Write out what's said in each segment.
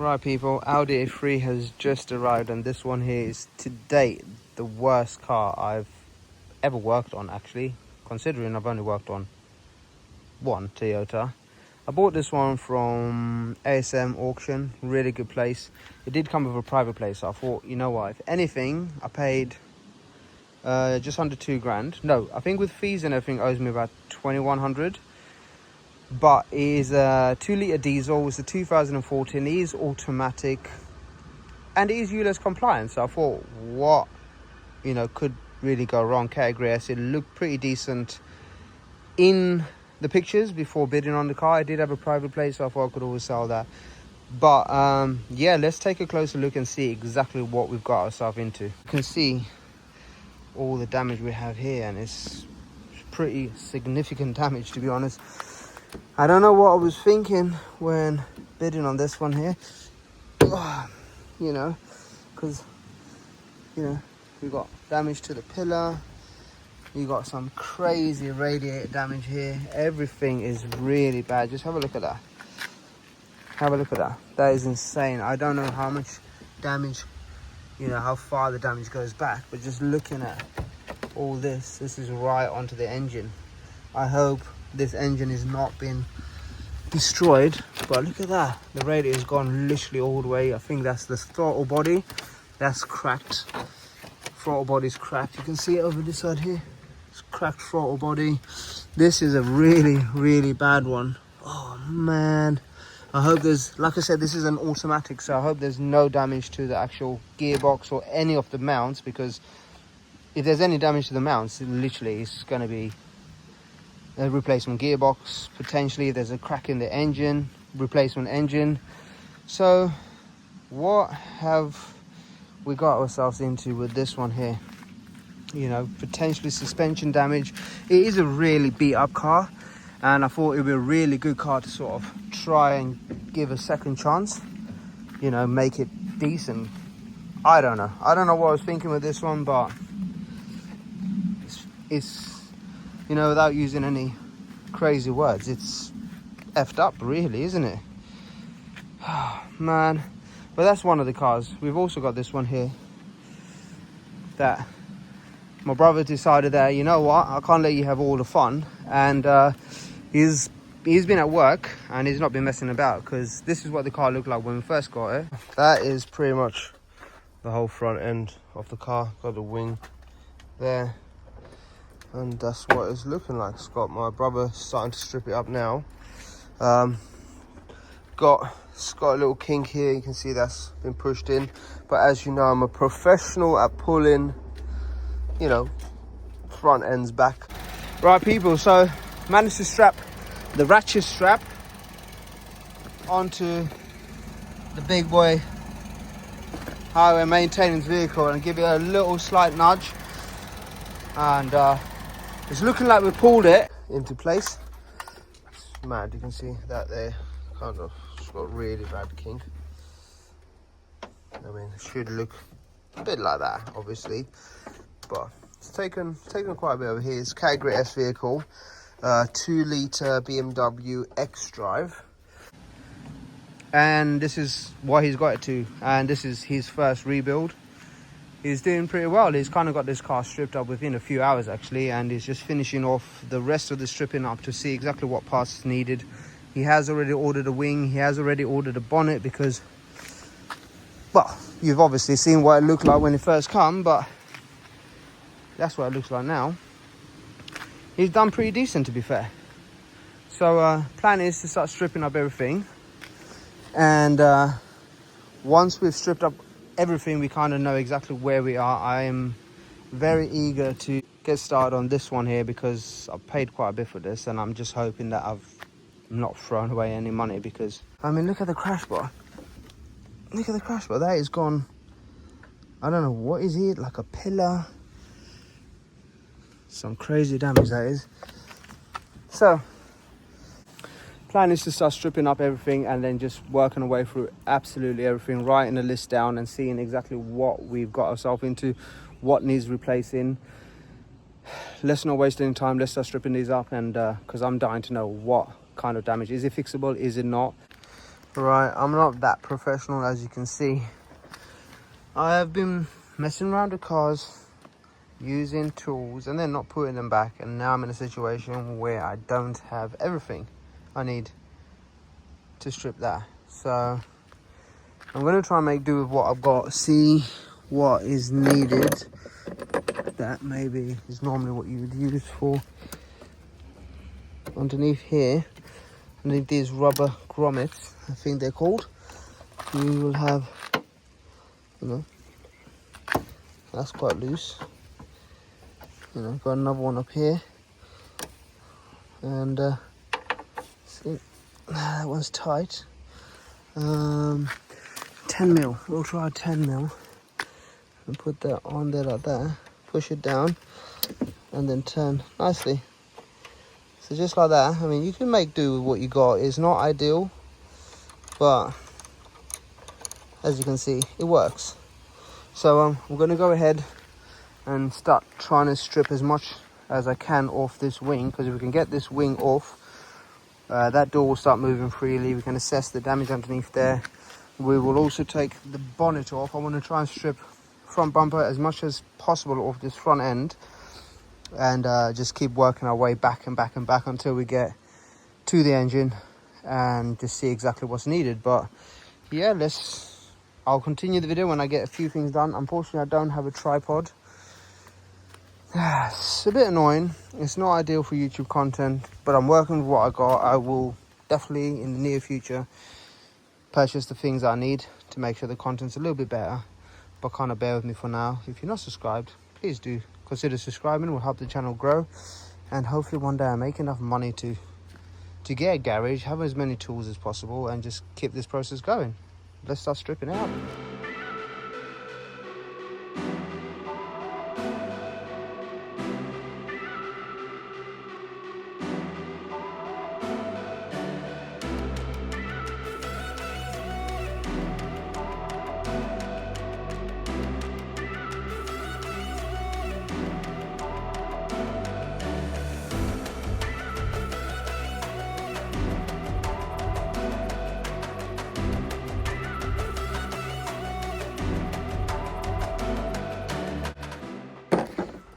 Right people, Audi A3 has just arrived, and this one here is to date the worst car I've ever worked on, actually, considering I've only worked on one Toyota. I bought this one from ASM auction, really good place. It did come with a private place, so I thought, you know what, if anything, I paid just under 2 grand. No, I think with fees and everything owes me about 2100. But it is a 2-litre diesel. It's a 2014. It is automatic and it is ULEZ compliant. So I thought, what could really go wrong? Category S. It looked pretty decent in the pictures before bidding on the car. I did have a private place, so I thought I could always sell that. But yeah, let's take a closer look and see exactly what we've got ourselves into. You can see all the damage we have here, and it's pretty significant damage, to be honest. I don't know what I was thinking when bidding on this one here, because we got damage to the pillar, you got some crazy radiator damage here. Everything is really bad. Just have a look at that. Have a look at that. That is insane. I don't know how much damage, how far the damage goes back, but just looking at all this is right onto the engine. I hope this engine is not been destroyed, but look at that. The radiator has gone literally all the way. I think that's the throttle body. That's cracked. Throttle body's cracked. You can see it over this side here. It's cracked throttle body. This is a really bad one. Oh man, I hope there's, like I said, this is an automatic, so I hope there's no damage to the actual gearbox or any of the mounts, because if there's any damage to the mounts, literally it's going to be a replacement gearbox, potentially. There's a crack in the engine, replacement engine. So what have we got ourselves into with this one here? Potentially suspension damage. It is a really beat up car, and I thought it would be a really good car to sort of try and give a second chance, make it decent. I don't know what I was thinking with this one, but it's without using any crazy words, it's effed up, really, isn't it? Oh, man. But that's one of the cars. We've also got this one here that my brother decided that, you know what, I can't let you have all the fun, and he's been at work and he's not been messing about, because this is what the car looked like when we first got it. That is pretty much the whole front end of the car. Got the wing there, and that's what it's looking like. It's got my brother starting to strip it up now. It's got a little kink here. You can see that's been pushed in, but as you know, I'm a professional at pulling front ends back. Right people, so managed to strap the ratchet strap onto the big boy highway maintenance vehicle and give it a little slight nudge, and it's looking like we pulled it into place. It's mad, you can see that there, kind of, it's got really bad kink. I mean, it should look a bit like that, obviously, but it's taken quite a bit over here. It's category S vehicle, 2-litre BMW X Drive, and this is what he's got it to, and this is his first rebuild. He's doing pretty well. He's kind of got this car stripped up within a few hours, actually, and he's just finishing off the rest of the stripping up to see exactly what parts is needed. He has already ordered a wing. He has already ordered a bonnet, because, well, you've obviously seen what it looked like when it first come, but that's what it looks like now. He's done pretty decent, to be fair. So plan is to start stripping up everything, and once we've stripped up everything, we kind of know exactly where we are. I am very eager to get started on this one here, because I've paid quite a bit for this, and I'm just hoping that I've not thrown away any money, because I mean, look at the crash bar. Look at the crash bar. That is gone. I don't know what is it, like a pillar. Some crazy damage that is. So plan is to start stripping up everything and then just working our way through absolutely everything, writing a list down and seeing exactly what we've got ourselves into, what needs replacing. Let's not waste any time. Let's start stripping these up, and because I'm dying to know what kind of damage. Is it fixable? Is it not? Right, I'm not that professional, as you can see. I have been messing around with cars, using tools, and then not putting them back, and now I'm in a situation where I don't have everything I need to strip that. So I'm going to try and make do with what I've got, see what is needed. That maybe is normally what you would use for underneath here, underneath these rubber grommets, I think they're called. You will have, you know, that's quite loose. You know, got another one up here, and see, that one's tight. 10 mil. We'll try 10 mil and put that on there like that. Push it down and then turn nicely. So just like that. I mean, you can make do with what you got. It's not ideal, but as you can see, it works. So I'm going to go ahead and start trying to strip as much as I can off this wing, because if we can get this wing off, that door will start moving freely. We can assess the damage underneath there. We will also take the bonnet off. I want to try and strip front bumper as much as possible off this front end, and just keep working our way back and back and back until we get to the engine and just see exactly what's needed. But yeah, I'll continue the video when I get a few things done. Unfortunately, I don't have a tripod. It's a bit annoying. It's not ideal for YouTube content, but I'm working with what I got. I will definitely in the near future purchase the things I need to make sure the content's a little bit better, but kind of bear with me for now. If you're not subscribed, please do consider subscribing. It will help the channel grow, and hopefully one day I make enough money to get a garage, have as many tools as possible, and just keep this process going. Let's start stripping it out.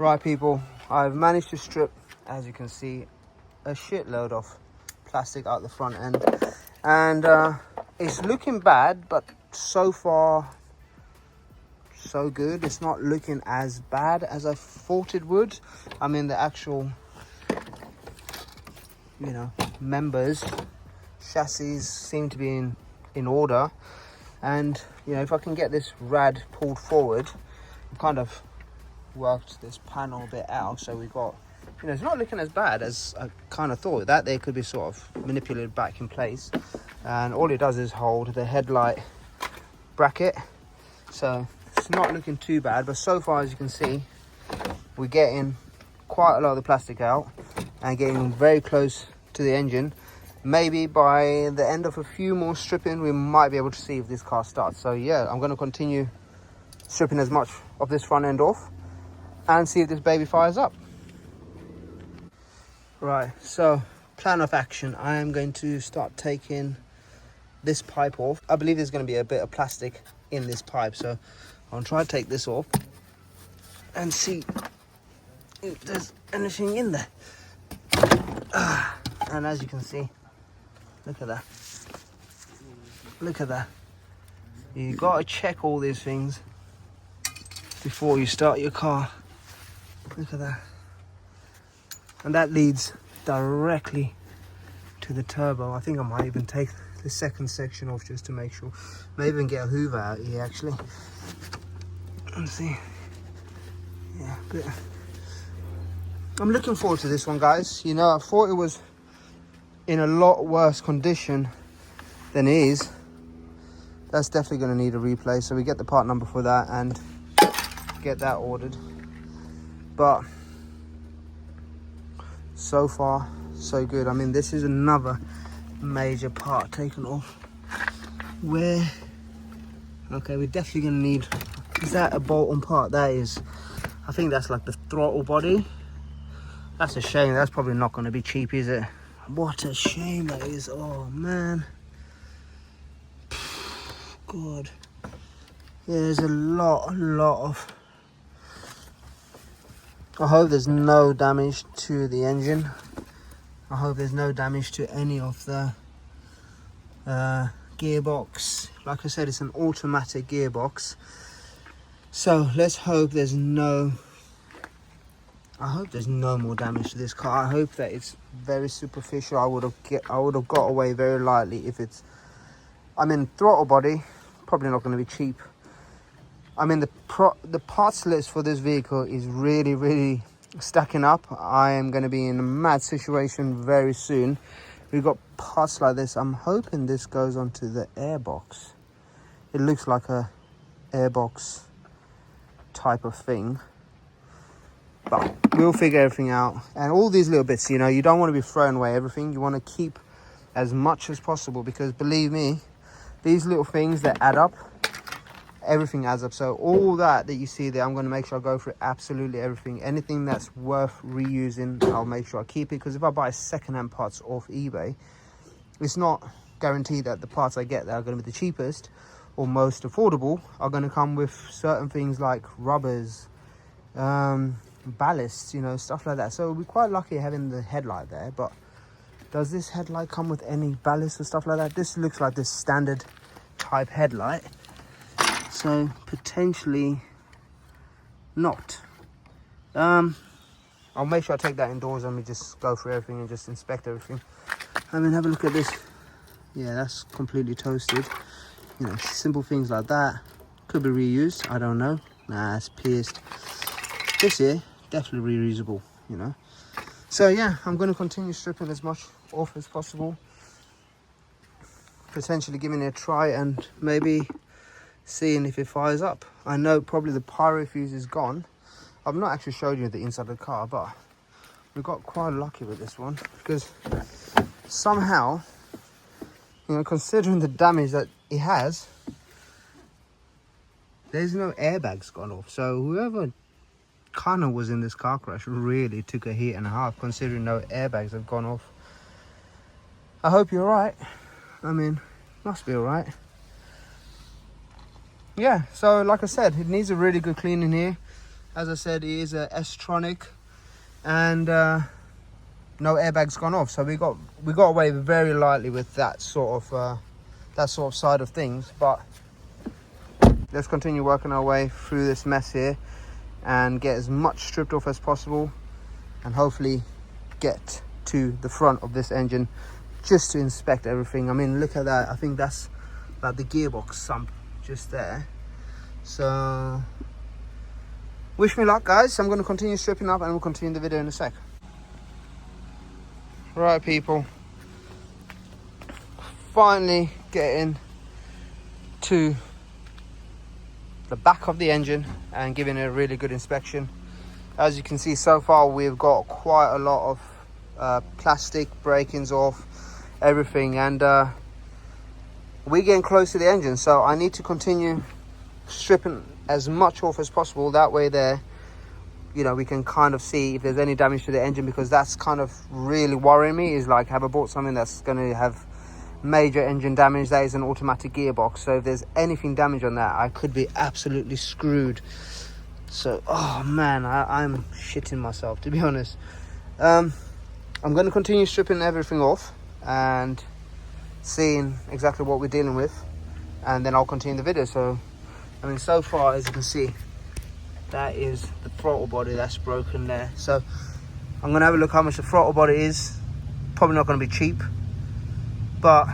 Right people, I've managed to strip, as you can see, a shitload of plastic out the front end, and it's looking bad, but so far so good. It's not looking as bad as I thought it would. I mean, the actual, you know, members, chassis seem to be in order, and you know, if I can get this rad pulled forward, I've kind of worked this panel bit out, so we got, you know, it's not looking as bad as I kind of thought. That there could be sort of manipulated back in place, and all it does is hold the headlight bracket, so it's not looking too bad. But so far, as you can see, we're getting quite a lot of the plastic out and getting very close to the engine. Maybe by the end of a few more stripping, we might be able to see if this car starts. So yeah, I'm going to continue stripping as much of this front end off and see if this baby fires up. Right, so plan of action. I am going to start taking this pipe off. I believe there's going to be a bit of plastic in this pipe, so I'll try to take this off and see if there's anything in there. And as you can see, look at that. Look at that. You got to check all these things before you start your car. Look at that. And that leads directly to the turbo. I think I might even take the second section off just to make sure. Maybe even get a hoover out here actually. Let's see. Yeah, but I'm looking forward to this one, guys. You know, I thought it was in a lot worse condition than it is. That's definitely going to need a replace, so we get the part number for that and get that ordered. But so far so good. I mean, this is another major part taken off. Where, okay, we're definitely going to need, is that a bolt-on part? That is, I think that's like the throttle body. That's a shame. That's probably not going to be cheap, is it? What a shame that is. Oh man. God. Yeah, there's a lot of... I hope there's no damage to the engine. I hope there's no damage to any of the gearbox. Like I said, it's an automatic gearbox. So let's hope there's no... I hope there's no more damage to this car. I hope that it's very superficial. I would have got away very lightly if it's... I mean, throttle body, probably not going to be cheap. I mean, the parts list for this vehicle is really stacking up. I am going to be in a mad situation very soon. We've got parts like this. I'm hoping this goes onto the airbox. It looks like a airbox type of thing. But we'll figure everything out. And all these little bits, you know, you don't want to be throwing away everything. You want to keep as much as possible, because believe me, these little things that add up, everything adds up. So all that you see there, I'm going to make sure I go through absolutely everything. Anything that's worth reusing, I'll make sure I keep it, because if I buy second-hand parts off eBay, it's not guaranteed that the parts I get that are going to be the cheapest or most affordable are going to come with certain things like rubbers, ballasts, you know, stuff like that. So we're quite lucky having the headlight there. But does this headlight come with any ballast and stuff like that? This looks like this standard type headlight, so potentially not. I'll make sure I take that indoors and we just go through everything and just inspect everything. I mean, have a look at this. Yeah, that's completely toasted. You know, simple things like that could be reused. I don't know. Nah, it's pierced. This here, definitely reusable, you know. So yeah, I'm going to continue stripping as much off as possible. Potentially giving it a try and maybe seeing if it fires up. I know probably the pyro fuse is gone. I've not actually showed you the inside of the car, but we got quite lucky with this one, because somehow, you know, considering the damage that it has, there's no airbags gone off. So whoever kind of was in this car crash really took a hit and a half, considering no airbags have gone off. I hope you're right. I mean, must be all right. Yeah, so like I said, it needs a really good cleaning here. As I said, it is a S-tronic, and no airbags gone off. So we got away very lightly with that sort of side of things. But let's continue working our way through this mess here and get as much stripped off as possible, and hopefully get to the front of this engine just to inspect everything. I mean, look at that. I think that's like the gearbox sump just there. So wish me luck, guys. I'm going to continue stripping up and we'll continue the video in a sec. Right, people, finally getting to the back of the engine and giving it a really good inspection. As you can see, so far we've got quite a lot of plastic breakings off, everything, and we're getting close to the engine, so I need to continue stripping as much off as possible. That way there, you know, we can kind of see if there's any damage to the engine, because that's kind of really worrying me, is like, have I bought something that's going to have major engine damage? That is an automatic gearbox, so if there's anything damaged on that, I could be absolutely screwed. So, oh man, I'm shitting myself, to be honest. I'm going to continue stripping everything off and seeing exactly what we're dealing with, and then I'll continue the video. So, I mean, so far, as you can see, that is the throttle body that's broken there. So I'm going to have a look how much the throttle body is. Probably not going to be cheap, but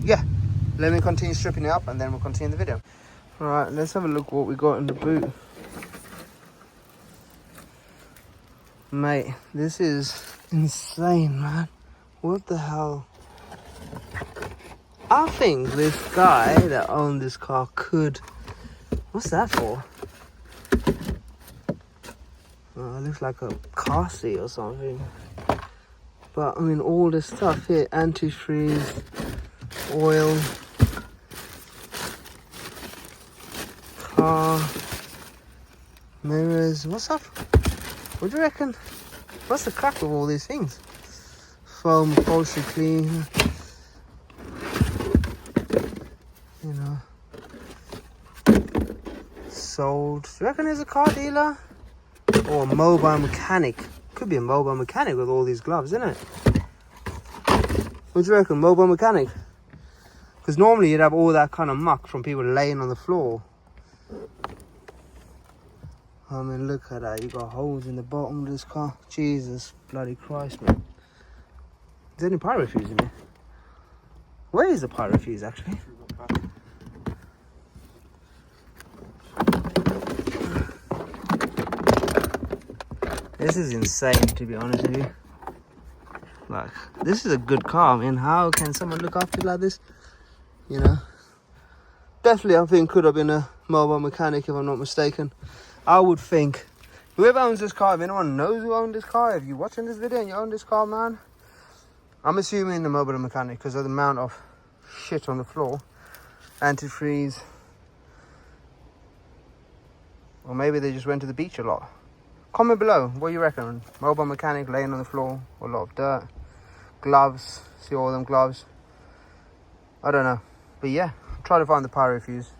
yeah, let me continue stripping it up and then we'll continue the video. All right, let's have a look what we got in the boot. Mate, this is insane, man. What the hell? I think this guy that owned this car could... What's that for? Oh, it looks like a car seat or something. But, I mean, all this stuff here. Antifreeze, oil, car, mirrors. What's up? What do you reckon? What's the crack with all these things? Foam upholstery clean. sold. Do you reckon there's a car dealer? Or a mobile mechanic? Could be a mobile mechanic with all these gloves, isn't it? What do you reckon, mobile mechanic? Because normally you'd have all that kind of muck from people laying on the floor. I mean, look at that. You got holes in the bottom of this car. Jesus bloody Christ, man. Is there any pyro fuse in there? Where is the pyro fuse, actually? This is insane, to be honest with you. Like, this is a good car. I mean, how can someone look after it like this? You know? Definitely, I think, could have been a mobile mechanic, if I'm not mistaken. I would think, whoever owns this car, if anyone knows who owned this car, if you're watching this video and you own this car, man, I'm assuming the mobile mechanic because of the amount of shit on the floor. Antifreeze. Or maybe they just went to the beach a lot. Comment below, what do you reckon? Mobile mechanic laying on the floor, a lot of dirt. Gloves, see all them gloves. I don't know. But yeah, try to find the pyro fuse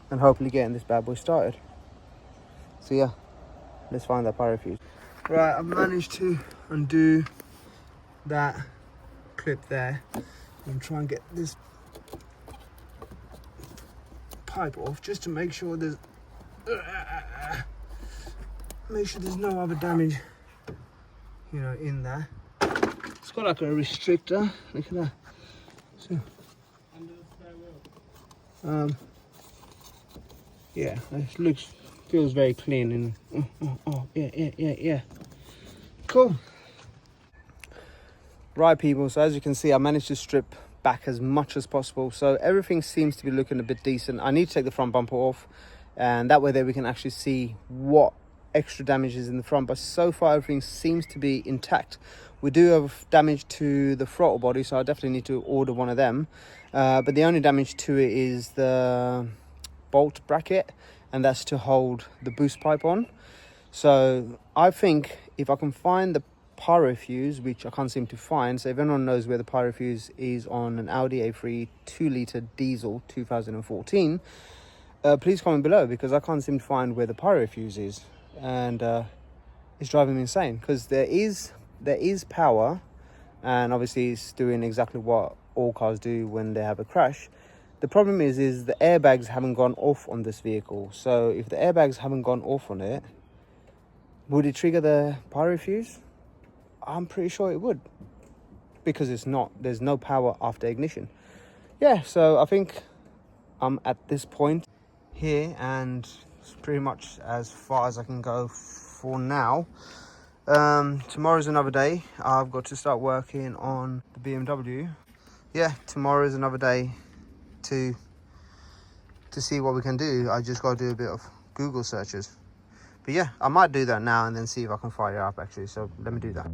and hopefully getting this bad boy started. So yeah, let's find that pyro fuse. Right, I've managed to undo that clip there and try and get this pipe off just to make sure there's no other damage, you know, in there. It's got like a restrictor. Look at that. So, yeah, it feels very clean and yeah. Cool. Right, people. So as you can see, I managed to strip back as much as possible. So everything seems to be looking a bit decent. I need to take the front bumper off, and that way there we can actually see what extra damage is in the front. But so far everything seems to be intact. We do have damage to the throttle body, so I definitely need to order one of them. But the only damage to it is the bolt bracket, and that's to hold the boost pipe on. So I think if I can find the pyro fuse, which I can't seem to find, so if anyone knows where the pyro fuse is on an Audi A3 2-litre diesel 2014, please comment below, because I can't seem to find where the pyro fuse is, and it's driving me insane, because there is power, and obviously it's doing exactly what all cars do when they have a crash. The problem is the airbags haven't gone off on this vehicle. So if the airbags haven't gone off on it, would it trigger the pyro fuse? I'm pretty sure it would, because there's no power after ignition. Yeah, so I think I'm at this point here, and it's pretty much as far as I can go for now. Tomorrow's another day. I've got to start working on the BMW. Yeah, tomorrow is another day to see what we can do. I just got to do a bit of Google searches. But yeah, I might do that now and then see if I can fire it up actually. So let me do that.